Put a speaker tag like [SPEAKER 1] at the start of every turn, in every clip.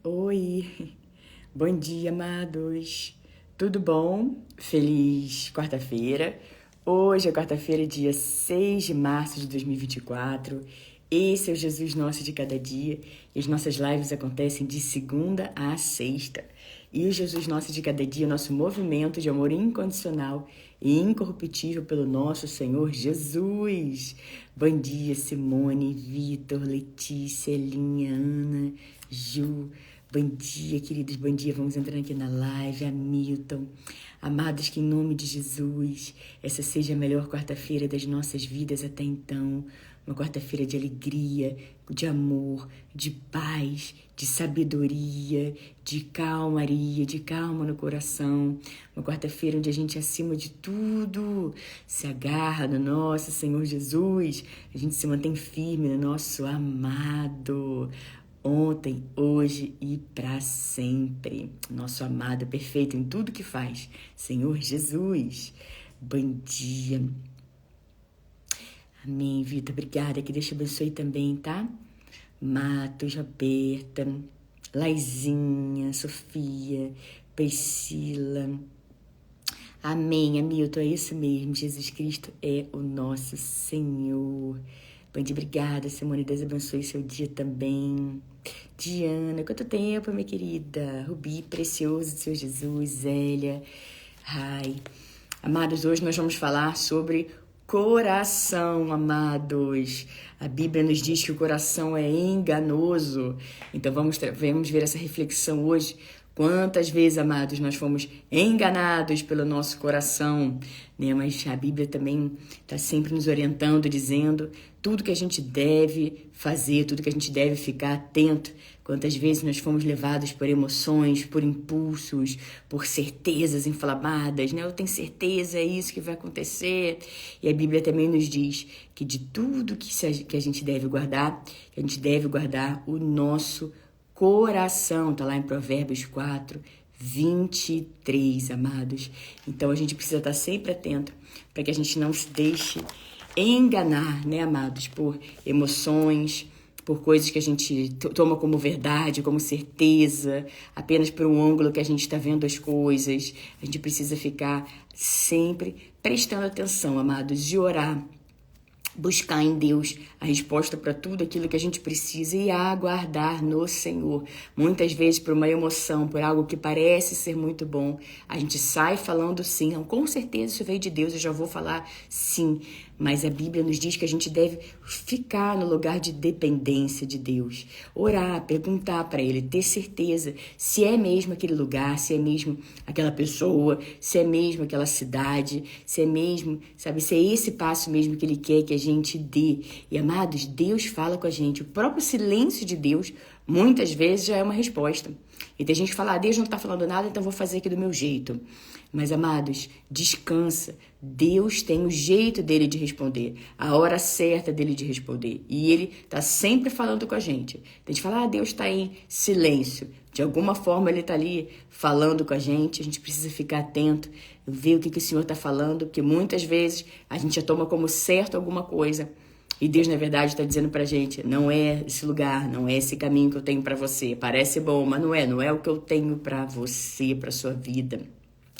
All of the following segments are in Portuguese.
[SPEAKER 1] Oi, bom dia, amados. Tudo bom? Feliz quarta-feira. Hoje é quarta-feira, dia 6 de março de 2024. Esse é o Jesus Nosso de Cada Dia e as nossas lives acontecem de segunda a sexta. E o Jesus Nosso de Cada Dia é o nosso movimento de amor incondicional e incorruptível pelo nosso Senhor Jesus. Bom dia, Simone, Vitor, Letícia, Elinha, Ana, Ju. Bom dia, queridos, bom dia. Vamos entrando aqui na live. Hamilton, amados, que em nome de Jesus, essa seja a melhor quarta-feira das nossas vidas até então. Uma quarta-feira de alegria, de amor, de paz, de sabedoria, de calmaria, de calma no coração. Uma quarta-feira onde a gente, acima de tudo, se agarra no nosso Senhor Jesus. A gente se mantém firme no nosso amado. Ontem, hoje e para sempre. Nosso amado, perfeito em tudo que faz. Senhor Jesus. Bom dia. Amém, Vitor. Obrigada. Que Deus te abençoe também, tá? Matos, Roberta, Laizinha, Sofia, Priscila. Amém, Hamilton. É isso mesmo. Jesus Cristo é o nosso Senhor. Bom dia, obrigada, Simone. Deus abençoe seu dia também. Diana, quanto tempo, minha querida. Rubi, precioso do seu Jesus. Zélia. Ai. Amados, hoje nós vamos falar sobre coração, amados. A Bíblia nos diz que o coração é enganoso. Então vamos ver essa reflexão hoje. Quantas vezes, amados, nós fomos enganados pelo nosso coração, né? Mas a Bíblia também está sempre nos orientando, dizendo tudo que a gente deve fazer, tudo que a gente deve ficar atento. Quantas vezes nós fomos levados por emoções, por impulsos, por certezas inflamadas, né? Eu tenho certeza, é isso que vai acontecer. E a Bíblia também nos diz que de tudo que a gente deve guardar o nosso coração. Tá lá em Provérbios 4, 23, amados. Então a gente precisa estar sempre atento para que a gente não se deixe enganar, né, amados, por emoções, por coisas que a gente toma como verdade, como certeza, apenas por um ângulo que a gente está vendo as coisas. A gente precisa ficar sempre prestando atenção, amados, e orar. Buscar em Deus a resposta para tudo aquilo que a gente precisa e aguardar no Senhor. Muitas vezes, por uma emoção, por algo que parece ser muito bom, a gente sai falando sim. Não, com certeza isso veio de Deus, eu já vou falar sim. Mas a Bíblia nos diz que a gente deve ficar no lugar de dependência de Deus. Orar, perguntar para Ele, ter certeza se é mesmo aquele lugar, se é mesmo aquela pessoa, se é mesmo aquela cidade, se é mesmo, sabe, se é esse passo mesmo que Ele quer que a gente dê. E, amados, Deus fala com a gente. O próprio silêncio de Deus, muitas vezes, já é uma resposta. E tem gente que fala, Deus não está falando nada, então vou fazer aqui do meu jeito. Mas, amados, descansa. Deus tem o jeito dele de responder, a hora certa dele de responder. E ele está sempre falando com a gente. Tem gente que fala, Deus está em silêncio. De alguma forma ele está ali falando com a gente precisa ficar atento, ver o que o Senhor está falando, porque muitas vezes a gente já toma como certo alguma coisa. E Deus, na verdade, está dizendo pra gente, não é esse lugar, não é esse caminho que eu tenho para você. Parece bom, mas não é o que eu tenho para você, para sua vida.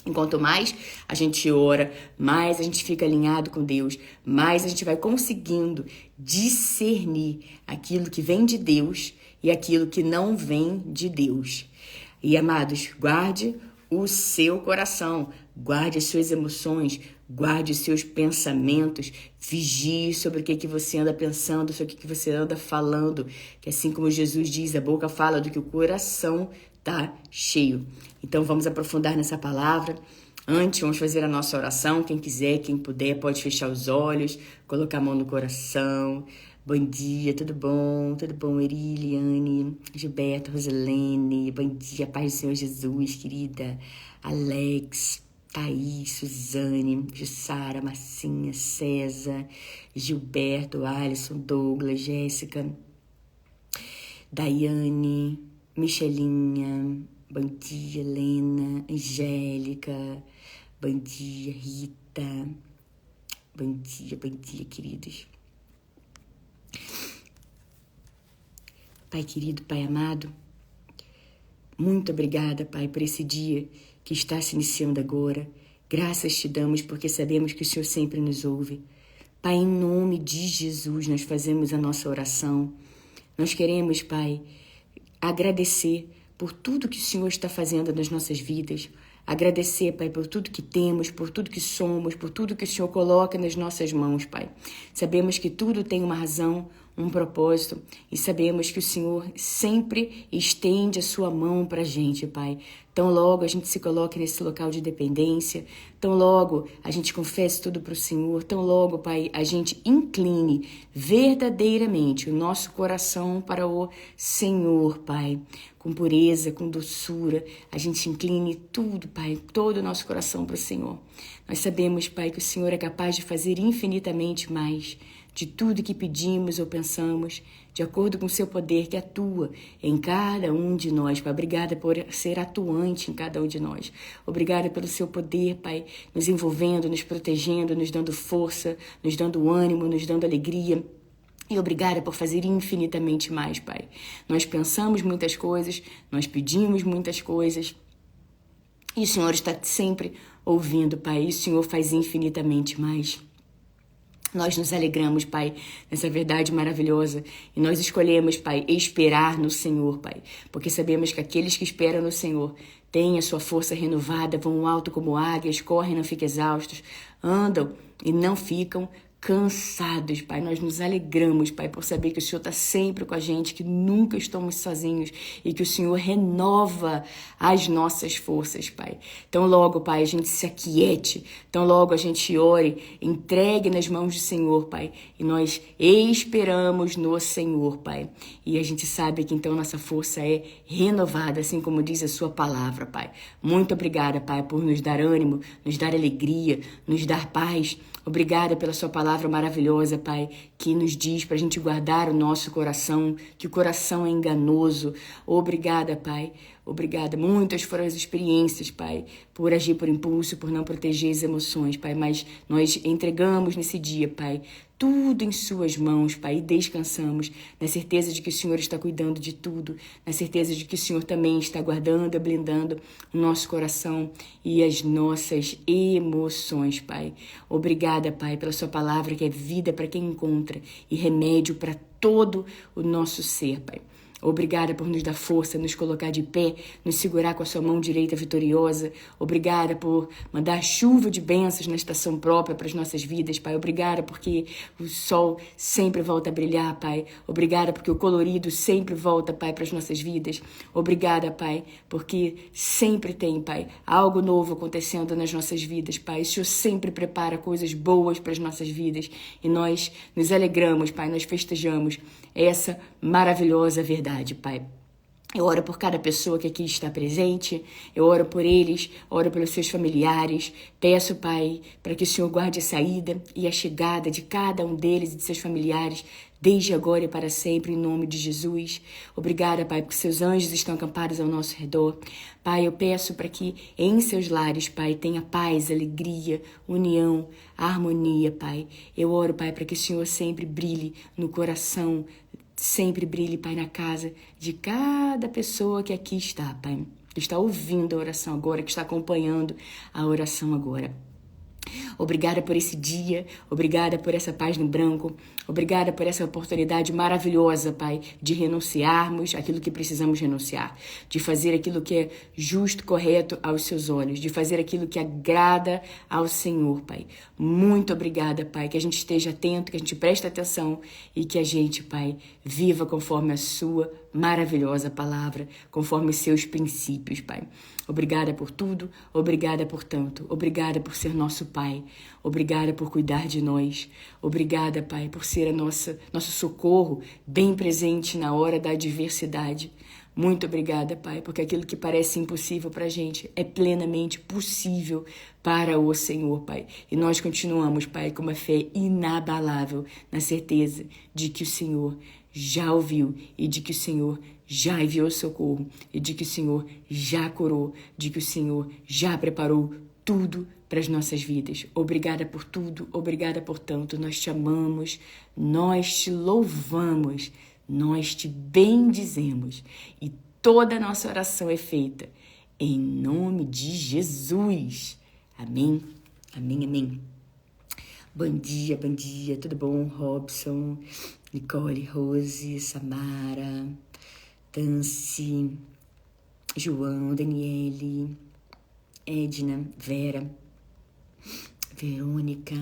[SPEAKER 1] Enquanto mais a gente ora, mais a gente fica alinhado com Deus, mais a gente vai conseguindo discernir aquilo que vem de Deus e aquilo que não vem de Deus. E, amados, guarde o seu coração, guarde as suas emoções, guarde os seus pensamentos, vigie sobre o que você anda pensando, sobre o que você anda falando, que assim como Jesus diz, a boca fala do que o coração tá cheio. Então vamos aprofundar nessa palavra. Antes, vamos fazer a nossa oração. Quem quiser, quem puder, pode fechar os olhos, colocar a mão no coração. Bom dia, tudo bom? Tudo bom, Eriliane, Gilberto, Roselene. Bom dia, Pai do Senhor Jesus, querida. Alex, Thaís, Suzane, Jussara, Marcinha, César, Gilberto, Alisson, Douglas, Jéssica, Daiane, Michelinha. Bom dia, Helena, Angélica. Bom dia, Rita. Bom dia, queridos. Pai querido, Pai amado, Muito obrigada, Pai, por esse dia que está se iniciando agora. Graças te damos porque sabemos que o Senhor sempre nos ouve. Pai, em nome de Jesus, nós fazemos a nossa oração. Nós queremos, Pai, agradecer por tudo que o Senhor está fazendo nas nossas vidas. Agradecer, Pai, por tudo que temos, por tudo que somos, por tudo que o Senhor coloca nas nossas mãos, Pai. Sabemos que tudo tem uma razão, um propósito, e sabemos que o Senhor sempre estende a sua mão para a gente, Pai. Tão logo a gente se coloque nesse local de dependência, tão logo a gente confesse tudo para o Senhor, tão logo, Pai, a gente incline verdadeiramente o nosso coração para o Senhor, Pai. Com pureza, com doçura, a gente incline tudo, Pai, todo o nosso coração para o Senhor. Nós sabemos, Pai, que o Senhor é capaz de fazer infinitamente mais de tudo que pedimos ou pensamos, de acordo com o seu poder que atua em cada um de nós, Pai. Obrigada por ser atuante em cada um de nós. Obrigada pelo seu poder, Pai, nos envolvendo, nos protegendo, nos dando força, nos dando ânimo, nos dando alegria. E obrigada por fazer infinitamente mais, Pai. Nós pensamos muitas coisas, nós pedimos muitas coisas, e o Senhor está sempre ouvindo, Pai, e o Senhor faz infinitamente mais. Nós nos alegramos, Pai, nessa verdade maravilhosa, e nós escolhemos, Pai, esperar no Senhor, Pai, porque sabemos que aqueles que esperam no Senhor têm a sua força renovada, vão alto como águias, correm e não ficam exaustos, andam e não ficam cansados, Pai. Nós nos alegramos, Pai, por saber que o Senhor está sempre com a gente, que nunca estamos sozinhos e que o Senhor renova as nossas forças, Pai. Então logo, Pai, a gente se aquiete, então logo a gente ore, entregue nas mãos do Senhor, Pai, e nós esperamos no Senhor, Pai. E a gente sabe que então nossa força é renovada, assim como diz a sua palavra, Pai. Muito obrigada, Pai, por nos dar ânimo, nos dar alegria, nos dar paz. Obrigada pela sua palavra maravilhosa, Pai, que nos diz para a gente guardar o nosso coração, que o coração é enganoso. Obrigada, Pai. Obrigada. Muitas foram as experiências, Pai, por agir por impulso, por não proteger as emoções, Pai. Mas nós entregamos nesse dia, Pai, tudo em suas mãos, Pai, e descansamos na certeza de que o Senhor está cuidando de tudo, na certeza de que o Senhor também está guardando e blindando o nosso coração e as nossas emoções, Pai. Obrigada, Pai, pela sua palavra que é vida para quem encontra e remédio para todo o nosso ser, Pai. Obrigada por nos dar força, nos colocar de pé, nos segurar com a sua mão direita vitoriosa. Obrigada por mandar chuva de bênçãos na estação própria para as nossas vidas, Pai. Obrigada porque o sol sempre volta a brilhar, Pai. Obrigada porque o colorido sempre volta, Pai, para as nossas vidas. Obrigada, Pai, porque sempre tem, Pai, algo novo acontecendo nas nossas vidas, Pai. O Senhor sempre prepara coisas boas para as nossas vidas e nós nos alegramos, Pai, nós festejamos essa maravilhosa verdade, Pai. Eu oro por cada pessoa que aqui está presente, eu oro por eles, oro pelos seus familiares. Peço, Pai, para que o Senhor guarde a saída e a chegada de cada um deles e de seus familiares, desde agora e para sempre, em nome de Jesus. Obrigada, Pai, porque seus anjos estão acampados ao nosso redor. Pai, eu peço para que em seus lares, Pai, tenha paz, alegria, união, harmonia, Pai. Eu oro, Pai, para que o Senhor sempre brilhe no coração, sempre brilhe, Pai, na casa de cada pessoa que aqui está, Pai, que está ouvindo a oração agora, que está acompanhando a oração agora. Obrigada por esse dia, obrigada por essa paz no branco, obrigada por essa oportunidade maravilhosa, Pai, de renunciarmos aquilo que precisamos renunciar, de fazer aquilo que é justo, correto aos seus olhos, de fazer aquilo que agrada ao Senhor, Pai. Muito obrigada, Pai, que a gente esteja atento, que a gente preste atenção e que a gente, Pai, viva conforme a sua maravilhosa palavra, conforme os seus princípios, Pai. Obrigada por tudo, obrigada por tanto, obrigada por ser nosso Pai, obrigada por cuidar de nós, obrigada, Pai, por ser nosso socorro bem presente na hora da adversidade. Muito obrigada, Pai, porque aquilo que parece impossível para a gente é plenamente possível para o Senhor, Pai. E nós continuamos, Pai, com uma fé inabalável, na certeza de que o Senhor já ouviu e de que o Senhor já enviou socorro e de que o Senhor já curou, de que o Senhor já preparou tudo para as nossas vidas. Obrigada por tudo, obrigada por tanto. Nós te amamos, nós te louvamos, nós te bendizemos e toda a nossa oração é feita em nome de Jesus. Amém, amém, amém. Bom dia, tudo bom? Robson, Nicole, Rose, Samara, Tanci, João, Daniele, Edna, Vera, Verônica,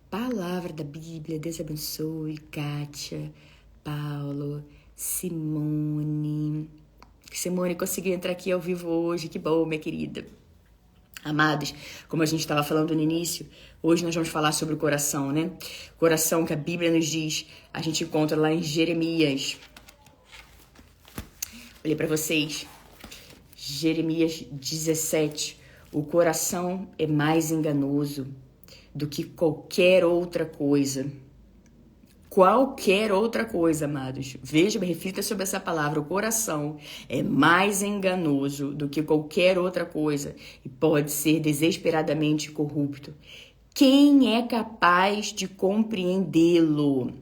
[SPEAKER 1] Palavra da Bíblia, Deus abençoe, Kátia, Paulo, Simone conseguiu entrar aqui ao vivo hoje, que bom, minha querida. Amados, como a gente estava falando no início, hoje nós vamos falar sobre o coração, né? Coração que a Bíblia nos diz, a gente encontra lá em Jeremias. Olhei para vocês, Jeremias 17, o coração é mais enganoso do que qualquer outra coisa. Qualquer outra coisa, amados. Veja, reflita sobre essa palavra. O coração é mais enganoso do que qualquer outra coisa e pode ser desesperadamente corrupto. Quem é capaz de compreendê-lo?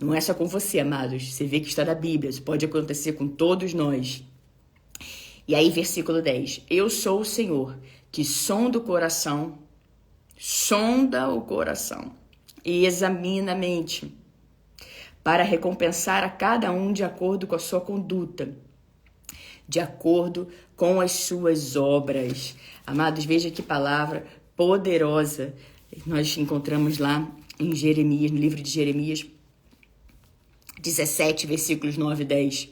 [SPEAKER 1] Não é só com você, amados. Você vê que está na Bíblia. Isso pode acontecer com todos nós. E aí, versículo 10. Eu sou o Senhor, que sonda o coração e examina a mente, para recompensar a cada um de acordo com a sua conduta, de acordo com as suas obras. Amados, veja que palavra poderosa nós encontramos lá em Jeremias, no livro de Jeremias 17, versículos 9 e 10.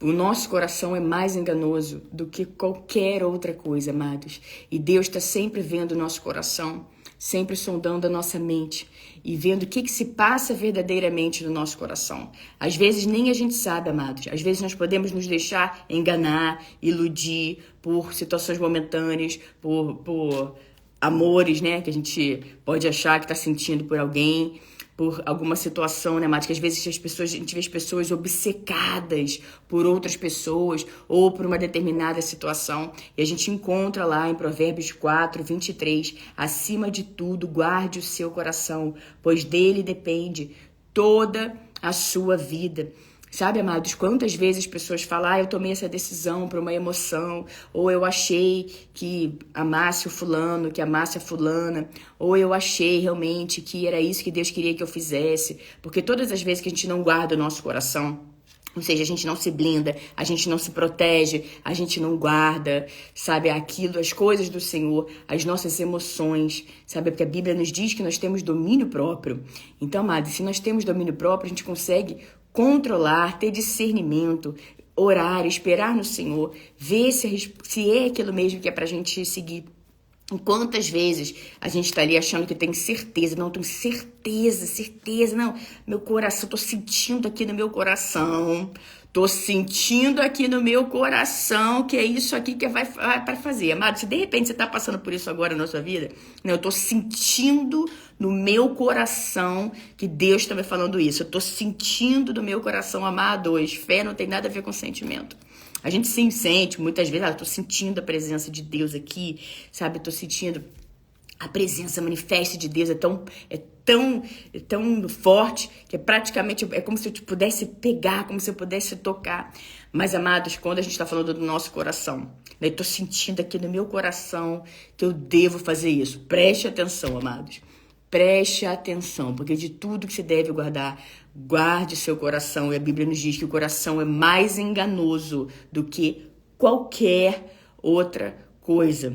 [SPEAKER 1] O nosso coração é mais enganoso do que qualquer outra coisa, amados. E Deus está sempre vendo o nosso coração, sempre sondando a nossa mente e vendo o que se passa verdadeiramente no nosso coração. Às vezes nem a gente sabe, amados. Às vezes nós podemos nos deixar enganar, iludir por situações momentâneas, por amores, né? Que a gente pode achar que está sentindo por alguém, por alguma situação, né, amados? Que às vezes a gente vê as pessoas obcecadas por outras pessoas ou por uma determinada situação. E a gente encontra lá em Provérbios 4, 23, acima de tudo, guarde o seu coração, pois dele depende toda a sua vida. Sabe, amados, quantas vezes as pessoas falam, eu tomei essa decisão por uma emoção, ou eu achei que amasse o fulano, que amasse a fulana, ou eu achei realmente que era isso que Deus queria que eu fizesse, porque todas as vezes que a gente não guarda o nosso coração, ou seja, a gente não se blinda, a gente não se protege, a gente não guarda, sabe, aquilo, as coisas do Senhor, as nossas emoções, sabe, porque a Bíblia nos diz que nós temos domínio próprio. Então, amados, se nós temos domínio próprio, a gente consegue controlar, ter discernimento, orar, esperar no Senhor, ver se é aquilo mesmo que é pra gente seguir. Quantas vezes a gente tá ali achando que tem certeza, não, tenho certeza, não, meu coração, tô sentindo aqui no meu coração que é isso aqui que vai para fazer. Amado, se de repente você tá passando por isso agora na sua vida, não, eu tô sentindo no meu coração que Deus tá me falando isso, eu tô sentindo no meu coração, amados, fé não tem nada a ver com sentimento. A gente sim sente, muitas vezes, eu tô sentindo a presença de Deus aqui, sabe? Eu tô sentindo a presença manifesta de Deus, é tão forte, que é praticamente, é como se eu te pudesse pegar, como se eu pudesse tocar. Mas, amados, quando a gente tá falando do nosso coração, eu tô sentindo aqui no meu coração que eu devo fazer isso. Preste atenção, amados. Preste atenção, porque de tudo que você deve guardar, guarde seu coração. E a Bíblia nos diz que o coração é mais enganoso do que qualquer outra coisa.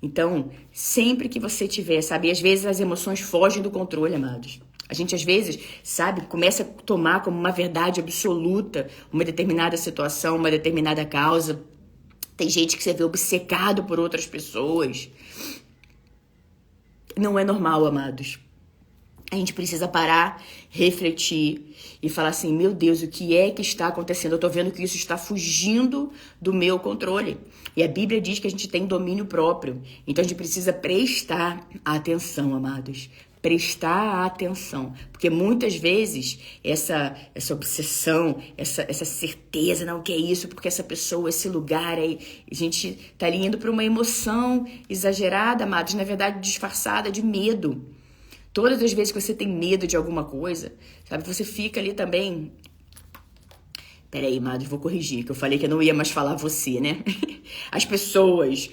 [SPEAKER 1] Então, sempre que você tiver, sabe, às vezes as emoções fogem do controle, amados. A gente, às vezes, sabe, começa a tomar como uma verdade absoluta uma determinada situação, uma determinada causa. Tem gente que você vê obcecado por outras pessoas. Não é normal, amados. A gente precisa parar, refletir e falar assim, meu Deus, o que é que está acontecendo? Eu tô vendo que isso está fugindo do meu controle. E a Bíblia diz que a gente tem domínio próprio. Então a gente precisa prestar atenção, amados. Prestar atenção. Porque muitas vezes essa obsessão, essa certeza, não, que é isso, porque essa pessoa, esse lugar aí, a gente tá ali indo para uma emoção exagerada, amados, na verdade disfarçada de medo. Todas as vezes que você tem medo de alguma coisa, sabe, você fica ali também Peraí, amados, vou corrigir, que eu falei que eu não ia mais falar você, né? As pessoas,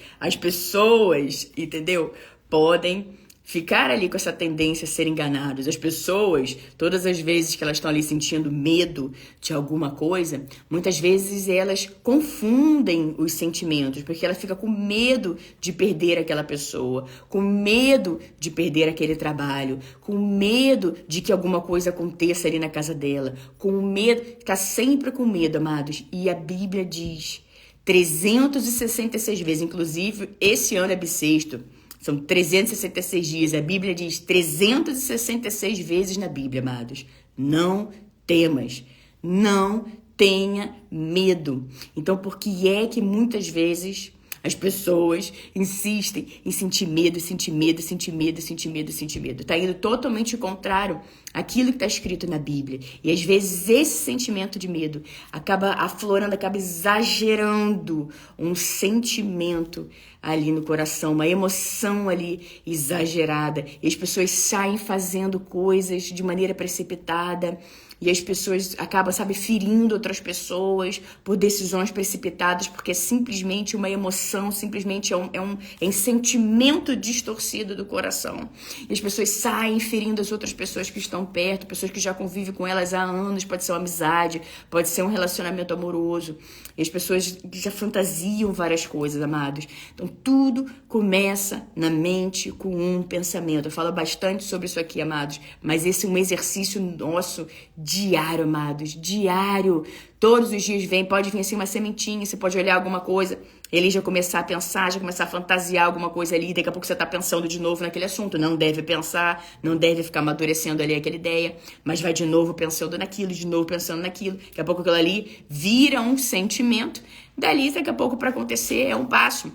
[SPEAKER 1] entendeu? Podem ficar ali com essa tendência a ser enganados. As pessoas, todas as vezes que elas estão ali sentindo medo de alguma coisa, muitas vezes elas confundem os sentimentos, porque ela fica com medo de perder aquela pessoa, com medo de perder aquele trabalho, com medo de que alguma coisa aconteça ali na casa dela, com medo, tá sempre com medo, amados. E a Bíblia diz 366 vezes, inclusive esse ano é bissexto, são 366 dias. A Bíblia diz 366 vezes na Bíblia, amados. Não temas. Não tenha medo. Então, por que é que muitas vezes as pessoas insistem em sentir medo, sentir medo, sentir medo, sentir medo, sentir medo? Tá indo totalmente contrário àquilo que está escrito na Bíblia. E às vezes esse sentimento de medo acaba aflorando, acaba exagerando um sentimento ali no coração, uma emoção ali exagerada. E as pessoas saem fazendo coisas de maneira precipitada. E as pessoas acabam, sabe, ferindo outras pessoas por decisões precipitadas, porque é simplesmente uma emoção, simplesmente é um sentimento distorcido do coração. E as pessoas saem ferindo as outras pessoas que estão perto, pessoas que já convivem com elas há anos, pode ser uma amizade, pode ser um relacionamento amoroso. E as pessoas já fantasiam várias coisas, amados. Então, tudo começa na mente com um pensamento. Eu falo bastante sobre isso aqui, amados, mas esse é um exercício nosso diário, amados, diário. Todos os dias pode vir assim uma sementinha, você pode olhar alguma coisa, ele já começar a pensar, já começar a fantasiar alguma coisa ali, daqui a pouco você tá pensando de novo naquele assunto. Não deve pensar, não deve ficar amadurecendo ali aquela ideia, mas vai de novo pensando naquilo, de novo pensando naquilo. Daqui a pouco aquilo ali vira um sentimento, dali daqui a pouco para acontecer é um passo.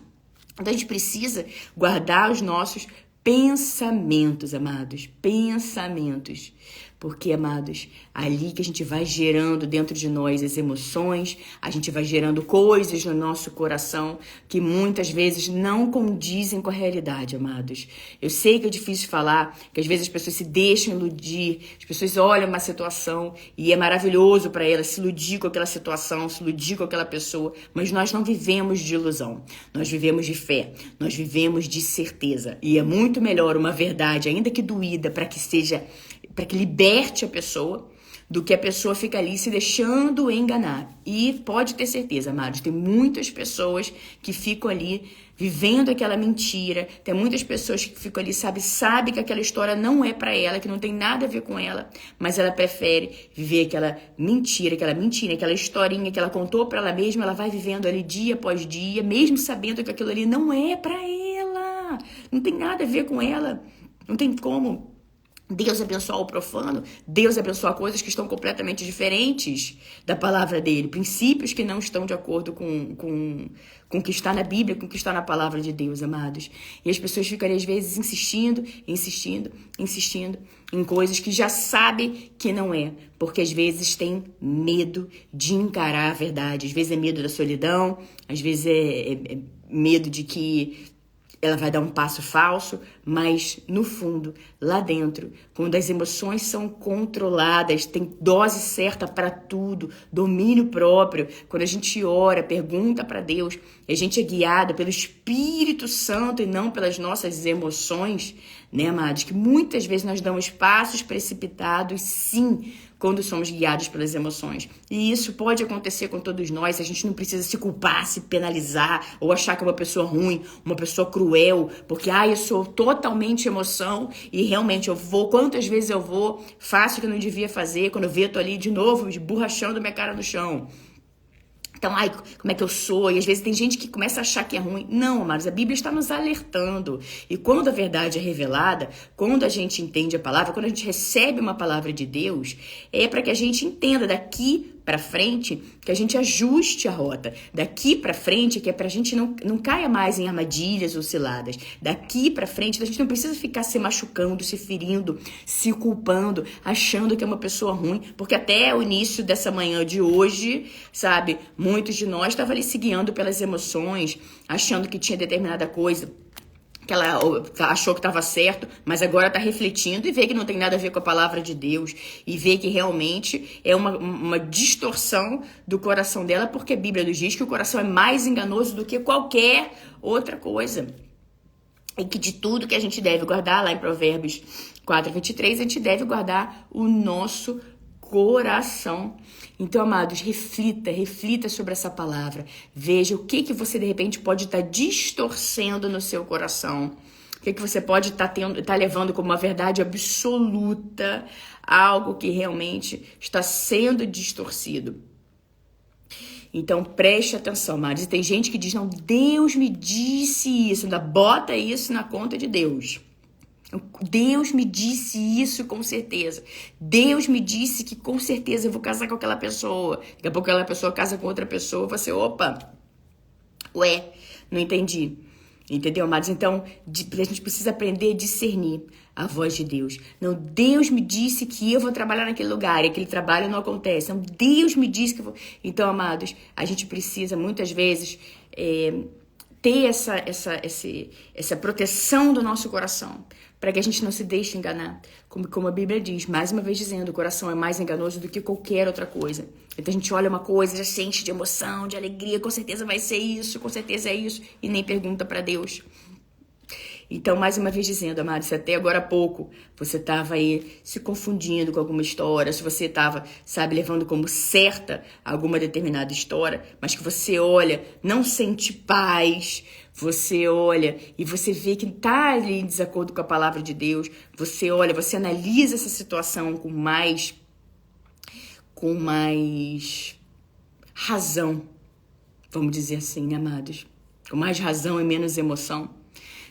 [SPEAKER 1] Então a gente precisa guardar os nossos pensamentos, amados, pensamentos. Porque, amados, ali que a gente vai gerando dentro de nós as emoções, a gente vai gerando coisas no nosso coração que muitas vezes não condizem com a realidade, amados. Eu sei que é difícil falar, que às vezes as pessoas se deixam iludir, as pessoas olham uma situação e é maravilhoso para elas se iludir com aquela situação, se iludir com aquela pessoa, mas nós não vivemos de ilusão, nós vivemos de fé, nós vivemos de certeza. E é muito melhor uma verdade, ainda que doída, para que liberte a pessoa, do que a pessoa fica ali se deixando enganar. E pode ter certeza, amados, tem muitas pessoas que ficam ali vivendo aquela mentira, tem muitas pessoas que ficam ali, sabe que aquela história não é pra ela, que não tem nada a ver com ela, mas ela prefere viver aquela mentira, aquela historinha que ela contou pra ela mesma, ela vai vivendo ali dia após dia, mesmo sabendo que aquilo ali não é pra ela, não tem nada a ver com ela, não tem como Deus abençoar o profano, Deus abençoar coisas que estão completamente diferentes da palavra dele, princípios que não estão de acordo com o que está na Bíblia, com o que está na palavra de Deus, amados. E as pessoas ficam às vezes insistindo em coisas que já sabem que não é, porque às vezes tem medo de encarar a verdade, às vezes é medo da solidão, às vezes é medo de que ela vai dar um passo falso, mas no fundo, lá dentro, quando as emoções são controladas, tem dose certa para tudo, domínio próprio, quando a gente ora, pergunta para Deus, e a gente é guiado pelo Espírito Santo e não pelas nossas emoções, né, amados? Que muitas vezes nós damos passos precipitados, sim, quando somos guiados pelas emoções. E isso pode acontecer com todos nós. A gente não precisa se culpar, se penalizar ou achar que é uma pessoa ruim, uma pessoa cruel, porque eu sou totalmente emoção e realmente eu vou, quantas vezes eu vou, faço o que eu não devia fazer, quando eu vejo, eu tô ali de novo, borrachando minha cara no chão. Então, como é que eu sou? E às vezes tem gente que começa a achar que é ruim. Não, amados, a Bíblia está nos alertando. E quando a verdade é revelada, quando a gente entende a palavra, quando a gente recebe uma palavra de Deus, é para que a gente entenda daqui para frente, que a gente ajuste a rota. Daqui para frente, que é pra gente não caia mais em armadilhas ou ciladas. Daqui para frente, a gente não precisa ficar se machucando, se ferindo, se culpando, achando que é uma pessoa ruim, porque até o início dessa manhã de hoje, sabe, muitos de nós estavam ali se guiando pelas emoções, achando que tinha determinada coisa que ela achou que estava certo, mas agora está refletindo e vê que não tem nada a ver com a palavra de Deus e vê que realmente é uma distorção do coração dela, porque a Bíblia nos diz que o coração é mais enganoso do que qualquer outra coisa. E que de tudo que a gente deve guardar, lá em Provérbios 4:23, a gente deve guardar o nosso coração. Então, amados, reflita sobre essa palavra. Veja o que você, de repente, pode estar distorcendo no seu coração. O que você pode estar levando como uma verdade absoluta, algo que realmente está sendo distorcido. Então, preste atenção, amados. E tem gente que diz, não, Deus me disse isso. Ainda bota isso na conta de Deus. Deus me disse isso com certeza. Deus me disse que com certeza eu vou casar com aquela pessoa. Daqui a pouco aquela pessoa casa com outra pessoa. Você, opa, ué, não entendi. Entendeu, amados? Então, a gente precisa aprender a discernir a voz de Deus. Não, Deus me disse que eu vou trabalhar naquele lugar e aquele trabalho não acontece. Não, Deus me disse que eu vou... Então, amados, a gente precisa muitas vezes ter essa proteção do nosso coração, para que a gente não se deixe enganar. Como a Bíblia diz, mais uma vez dizendo, o coração é mais enganoso do que qualquer outra coisa. Então a gente olha uma coisa, já se enche de emoção, de alegria, com certeza vai ser isso, com certeza é isso, e nem pergunta para Deus. Então, mais uma vez dizendo, amados, se até agora há pouco você estava aí se confundindo com alguma história, se você estava, levando como certa alguma determinada história, mas que você olha, não sente paz, você olha e você vê que está ali em desacordo com a palavra de Deus, você olha, você analisa essa situação com mais razão, vamos dizer assim, né, amados? Com mais razão e menos emoção.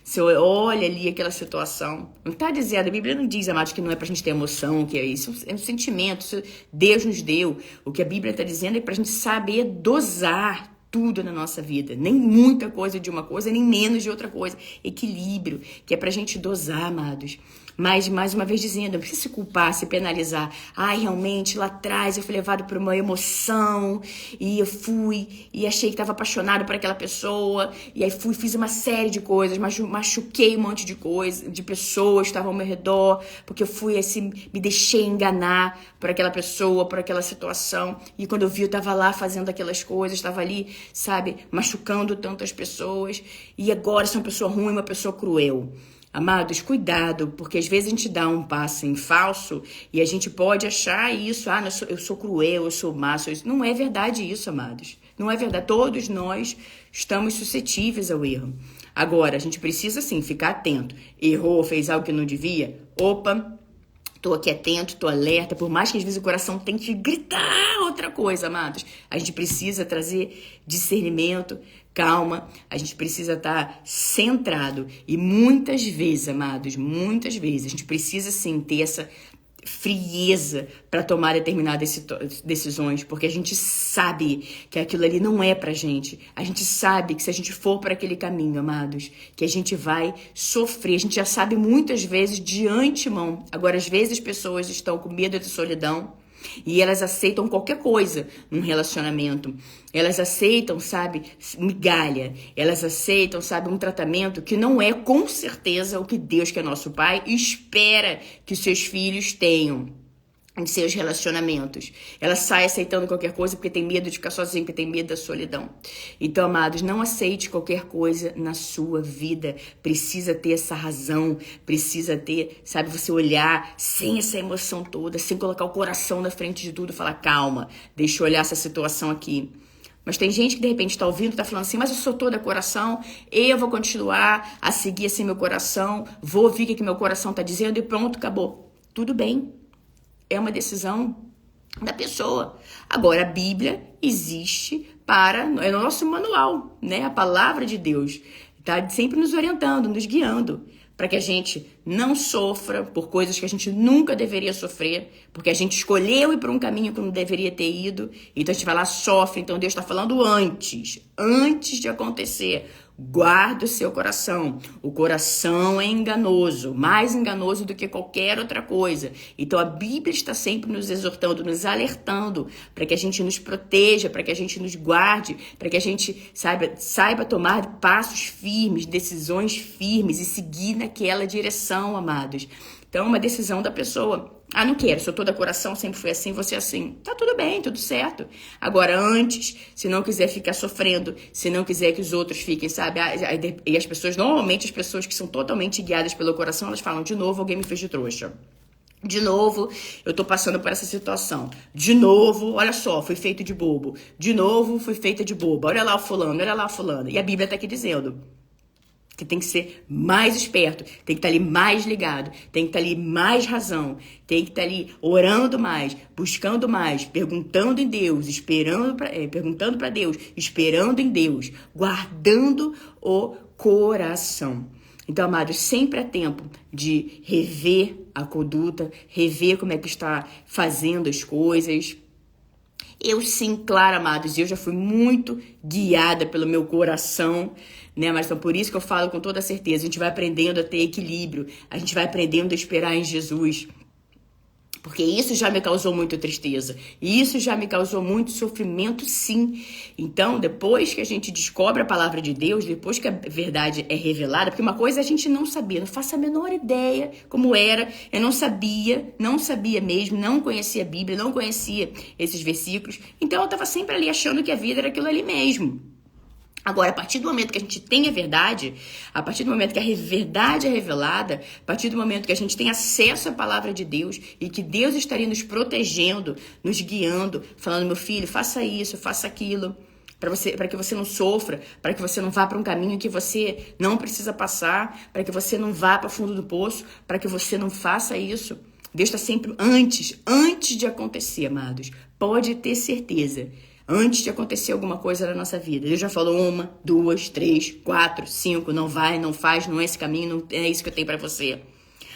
[SPEAKER 1] Você olha ali aquela situação, não está dizendo, a Bíblia não diz, amados, que não é pra gente ter emoção, que é isso, é um sentimento, isso Deus nos deu. O que a Bíblia está dizendo é pra gente saber dosar tudo na nossa vida, nem muita coisa de uma coisa, nem menos de outra coisa, equilíbrio, que é pra gente dosar, amados. Mas, mais uma vez dizendo, não precisa se culpar, se penalizar. Ai, realmente, lá atrás eu fui levado por uma emoção e eu fui e achei que estava apaixonado por aquela pessoa e aí fiz uma série de coisas, machuquei um monte de coisas, de pessoas que estavam ao meu redor, porque eu fui assim, me deixei enganar por aquela pessoa, por aquela situação, e quando eu vi eu estava lá fazendo aquelas coisas, estava ali, machucando tantas pessoas, e agora sou uma pessoa ruim, uma pessoa cruel. Amados, cuidado, porque às vezes a gente dá um passo em falso e a gente pode achar isso, eu sou cruel, eu sou má, isso. Não é verdade isso, amados. Não é verdade. Todos nós estamos suscetíveis ao erro. Agora, a gente precisa, sim, ficar atento. Errou, fez algo que não devia? Opa, tô aqui atento, tô alerta. Por mais que às vezes o coração tenha que gritar outra coisa, amados. A gente precisa trazer discernimento, calma, a gente precisa estar centrado. E muitas vezes, amados, muitas vezes, a gente precisa sim ter essa frieza para tomar determinadas decisões, porque a gente sabe que aquilo ali não é pra gente. A gente sabe que se a gente for para aquele caminho, amados, que a gente vai sofrer. A gente já sabe muitas vezes de antemão. Agora, às vezes as pessoas estão com medo de solidão, e elas aceitam qualquer coisa num relacionamento. Elas aceitam, migalha. Elas aceitam, um tratamento que não é com certeza o que Deus, que é nosso Pai, espera que os seus filhos tenham em seus relacionamentos. Ela sai aceitando qualquer coisa porque tem medo de ficar sozinha, porque tem medo da solidão. Então, amados, não aceite qualquer coisa na sua vida. Precisa ter essa razão, precisa ter, você olhar sem essa emoção toda, sem colocar o coração na frente de tudo e falar, calma, deixa eu olhar essa situação aqui. Mas tem gente que de repente está ouvindo, está falando assim, mas eu sou toda coração, eu vou continuar a seguir assim meu coração, vou ouvir o que meu coração está dizendo e pronto, acabou. Tudo bem. É uma decisão da pessoa. Agora, a Bíblia existe é o nosso manual, né? A palavra de Deus está sempre nos orientando, nos guiando, para que a gente não sofra por coisas que a gente nunca deveria sofrer, porque a gente escolheu ir por um caminho que não deveria ter ido, então a gente vai lá, sofre. Então Deus está falando antes de acontecer. Guarda o seu coração. O coração é enganoso, mais enganoso do que qualquer outra coisa. Então a Bíblia está sempre nos exortando, nos alertando para que a gente nos proteja, para que a gente nos guarde, para que a gente saiba tomar passos firmes, decisões firmes e seguir naquela direção, amados. Então, é uma decisão da pessoa. Não quero, sou toda coração, sempre fui assim, você assim. Tá tudo bem, tudo certo. Agora, antes, se não quiser ficar sofrendo, se não quiser que os outros fiquem, sabe? E as pessoas, normalmente as pessoas que são totalmente guiadas pelo coração, elas falam, de novo, alguém me fez de trouxa. De novo, eu tô passando por essa situação. De novo, olha só, fui feito de bobo. De novo, fui feita de boba. Olha lá o fulano, olha lá o fulano. E a Bíblia tá aqui dizendo que tem que ser mais esperto, tem que estar ali mais ligado, tem que estar ali mais razão, tem que estar ali orando mais, buscando mais, perguntando em Deus, perguntando para Deus, esperando em Deus, guardando o coração. Então, amados, sempre é tempo de rever a conduta, rever como é que está fazendo as coisas. Eu sim, claro, amados, eu já fui muito guiada pelo meu coração, né? Mas então por isso que eu falo com toda certeza, a gente vai aprendendo a ter equilíbrio, a gente vai aprendendo a esperar em Jesus. Porque isso já me causou muita tristeza. Isso já me causou muito sofrimento, sim. Então, depois que a gente descobre a palavra de Deus, depois que a verdade é revelada, porque uma coisa a gente não sabia, não faço a menor ideia como era, eu não sabia mesmo, não conhecia a Bíblia, não conhecia esses versículos. Então, eu estava sempre ali achando que a vida era aquilo ali mesmo. Agora, a partir do momento que a gente tem a verdade, a partir do momento que a verdade é revelada, a partir do momento que a gente tem acesso à palavra de Deus e que Deus estaria nos protegendo, nos guiando, falando, meu filho, faça isso, faça aquilo, para que você não sofra, para que você não vá para um caminho que você não precisa passar, para que você não vá para o fundo do poço, para que você não faça isso. Deus está sempre antes de acontecer, amados. Pode ter certeza. Antes de acontecer alguma coisa na nossa vida. Deus já falou 1, 2, 3, 4, 5, não vai, não faz, não é esse caminho, não é isso que eu tenho pra você.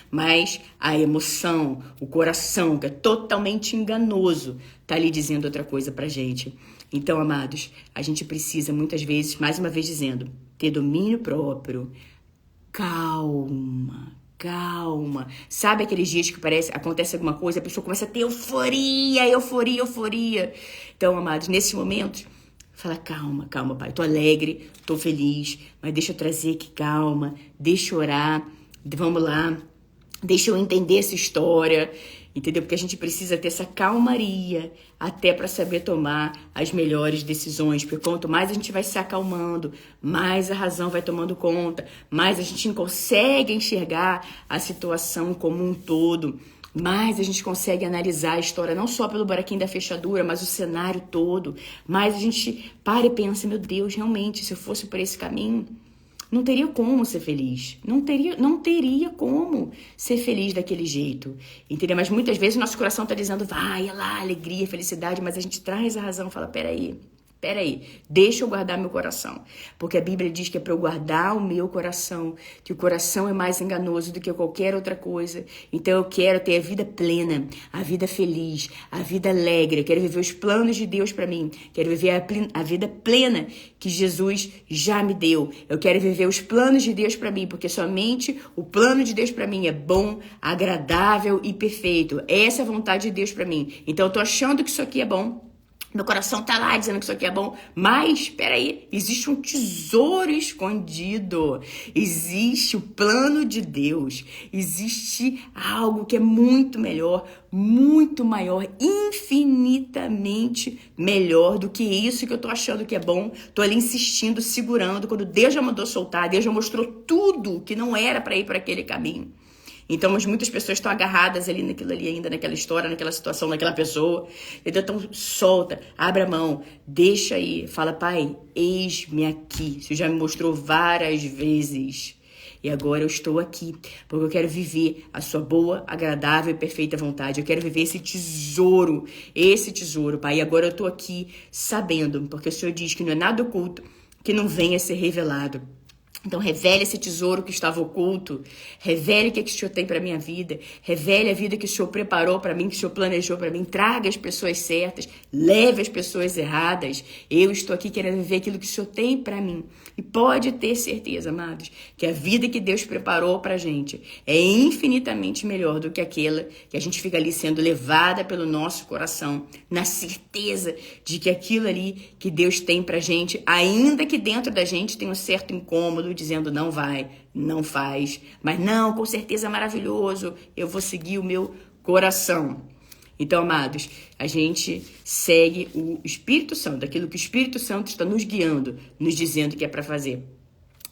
[SPEAKER 1] Mas a emoção, o coração, que é totalmente enganoso, tá ali dizendo outra coisa pra gente. Então, amados, a gente precisa muitas vezes, mais uma vez dizendo, ter domínio próprio, calma. Sabe aqueles dias que acontece alguma coisa, a pessoa começa a ter euforia. Então, amados, nesses momentos, fala, calma, pai. Tô alegre, tô feliz, mas deixa eu trazer aqui calma, deixa eu orar, vamos lá, deixa eu entender essa história, entendeu? Porque a gente precisa ter essa calmaria até para saber tomar as melhores decisões. Porque quanto mais a gente vai se acalmando, mais a razão vai tomando conta, mais a gente consegue enxergar a situação como um todo, mais a gente consegue analisar a história não só pelo buraquinho da fechadura, mas o cenário todo. Mais a gente para e pensa, meu Deus, realmente, se eu fosse por esse caminho, não teria como ser feliz. Não teria como ser feliz daquele jeito. Entendeu? Mas muitas vezes o nosso coração está dizendo, vai lá, alegria, felicidade, mas a gente traz a razão e fala, peraí, deixa eu guardar meu coração. Porque a Bíblia diz que é para eu guardar o meu coração, que o coração é mais enganoso do que qualquer outra coisa. Então eu quero ter a vida plena, a vida feliz, a vida alegre. Eu quero viver os planos de Deus para mim. Quero viver a vida plena que Jesus já me deu. Eu quero viver os planos de Deus para mim, porque somente o plano de Deus para mim é bom, agradável e perfeito. Essa é a vontade de Deus para mim. Então eu tô achando que isso aqui é bom. Meu coração tá lá dizendo que isso aqui é bom, mas, peraí, existe um tesouro escondido, existe o plano de Deus, existe algo que é muito melhor, muito maior, infinitamente melhor do que isso que eu tô achando que é bom, tô ali insistindo, segurando, quando Deus já mandou soltar, Deus já mostrou tudo que não era para ir para aquele caminho. Então, muitas pessoas estão agarradas ali naquilo ali ainda, naquela história, naquela situação, naquela pessoa. Então, solta, abre a mão, deixa aí. Fala, pai, eis-me aqui. Você já me mostrou várias vezes. E agora eu estou aqui, porque eu quero viver a sua boa, agradável e perfeita vontade. Eu quero viver esse tesouro, pai. E agora eu estou aqui sabendo, porque o Senhor diz que não é nada oculto que não venha a ser revelado. Então, revele esse tesouro que estava oculto. Revele o que o Senhor tem para minha vida. Revele a vida que o Senhor preparou para mim, que o Senhor planejou para mim. Traga as pessoas certas. Leve as pessoas erradas. Eu estou aqui querendo viver aquilo que o Senhor tem para mim. E pode ter certeza, amados, que a vida que Deus preparou para a gente é infinitamente melhor do que aquela que a gente fica ali sendo levada pelo nosso coração, na certeza de que aquilo ali que Deus tem para a gente, ainda que dentro da gente tenha um certo incômodo, dizendo não vai, não faz, mas não, com certeza é maravilhoso, eu vou seguir o meu coração. Então, amados, a gente segue o Espírito Santo, aquilo que o Espírito Santo está nos guiando, nos dizendo que é para fazer.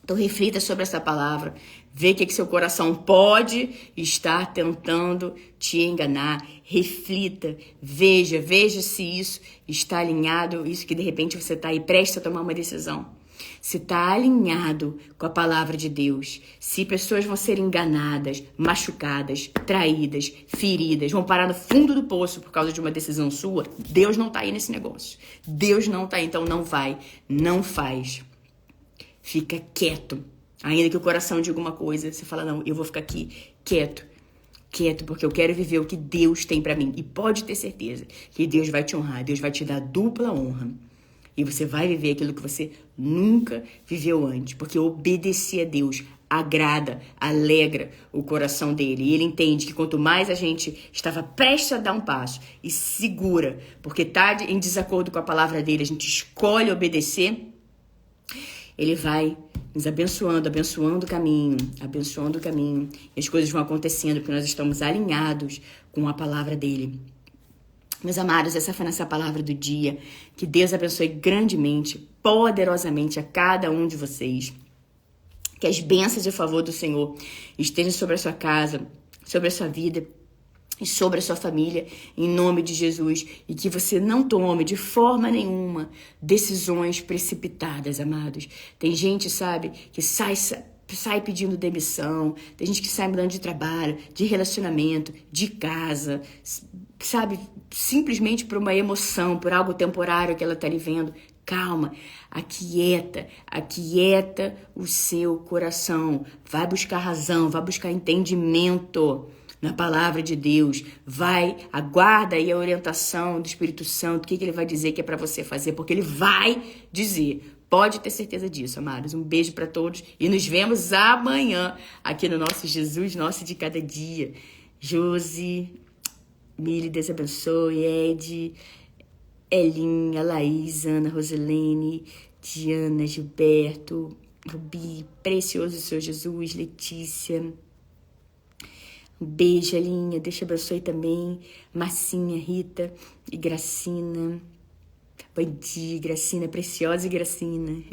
[SPEAKER 1] Então, reflita sobre essa palavra, vê o que seu coração pode estar tentando te enganar, reflita, veja se isso está alinhado, isso que de repente você está aí prestes a tomar uma decisão. Se está alinhado com a palavra de Deus, se pessoas vão ser enganadas, machucadas, traídas, feridas, vão parar no fundo do poço por causa de uma decisão sua, Deus não está aí nesse negócio. Deus não está aí, então não vai, não faz. Fica quieto. Ainda que o coração diga uma coisa, você fala, não, eu vou ficar aqui quieto, porque eu quero viver o que Deus tem para mim. E pode ter certeza que Deus vai te honrar, Deus vai te dar dupla honra. E você vai viver aquilo que você nunca viveu antes. Porque obedecer a Deus agrada, alegra o coração dele. E ele entende que quanto mais a gente estava prestes a dar um passo e segura, porque está em desacordo com a palavra dele, a gente escolhe obedecer, ele vai nos abençoando o caminho. E as coisas vão acontecendo porque nós estamos alinhados com a palavra dele. Meus amados, essa foi a nossa palavra do dia. Que Deus abençoe grandemente, poderosamente a cada um de vocês. Que as bênçãos e o favor do Senhor estejam sobre a sua casa, sobre a sua vida e sobre a sua família, em nome de Jesus. E que você não tome de forma nenhuma decisões precipitadas, amados. Tem gente, sabe, que sai pedindo demissão, tem gente que sai mudando de trabalho, de relacionamento, de casa, sabe, simplesmente por uma emoção, por algo temporário que ela está ali vendo. Calma, aquieta o seu coração, vai buscar razão, vai buscar entendimento na palavra de Deus, aguarda aí a orientação do Espírito Santo, o que ele vai dizer que é para você fazer, porque ele vai dizer. Pode ter certeza disso, amados. Um beijo para todos e nos vemos amanhã aqui no nosso Jesus, nosso de cada dia. Josi, Mili, Deus abençoe, Ed, Elinha, Laís, Ana, Rosilene, Diana, Gilberto, Rubi, precioso Senhor Jesus, Letícia. Um beijo, Elinha, Deus te abençoe também. Marcinha, Rita e Gracina. Bom dia, Gracina, preciosa Gracina.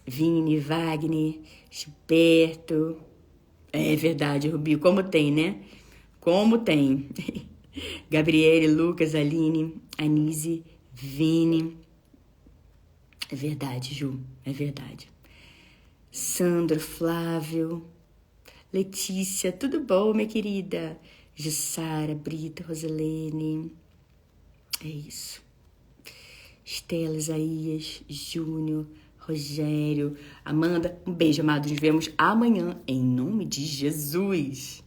[SPEAKER 1] Vini, Wagner, Gilberto. É verdade, Rubi, como tem, né? Como tem. Gabriele, Lucas, Aline, Anise, Vini. É verdade, Ju, é verdade. Sandro, Flávio, Letícia, tudo bom, minha querida? Jussara, Brita, Rosilene. É isso. Estela, Isaías, Júnior, Rogério, Amanda. Um beijo, amados. Nos vemos amanhã, em nome de Jesus.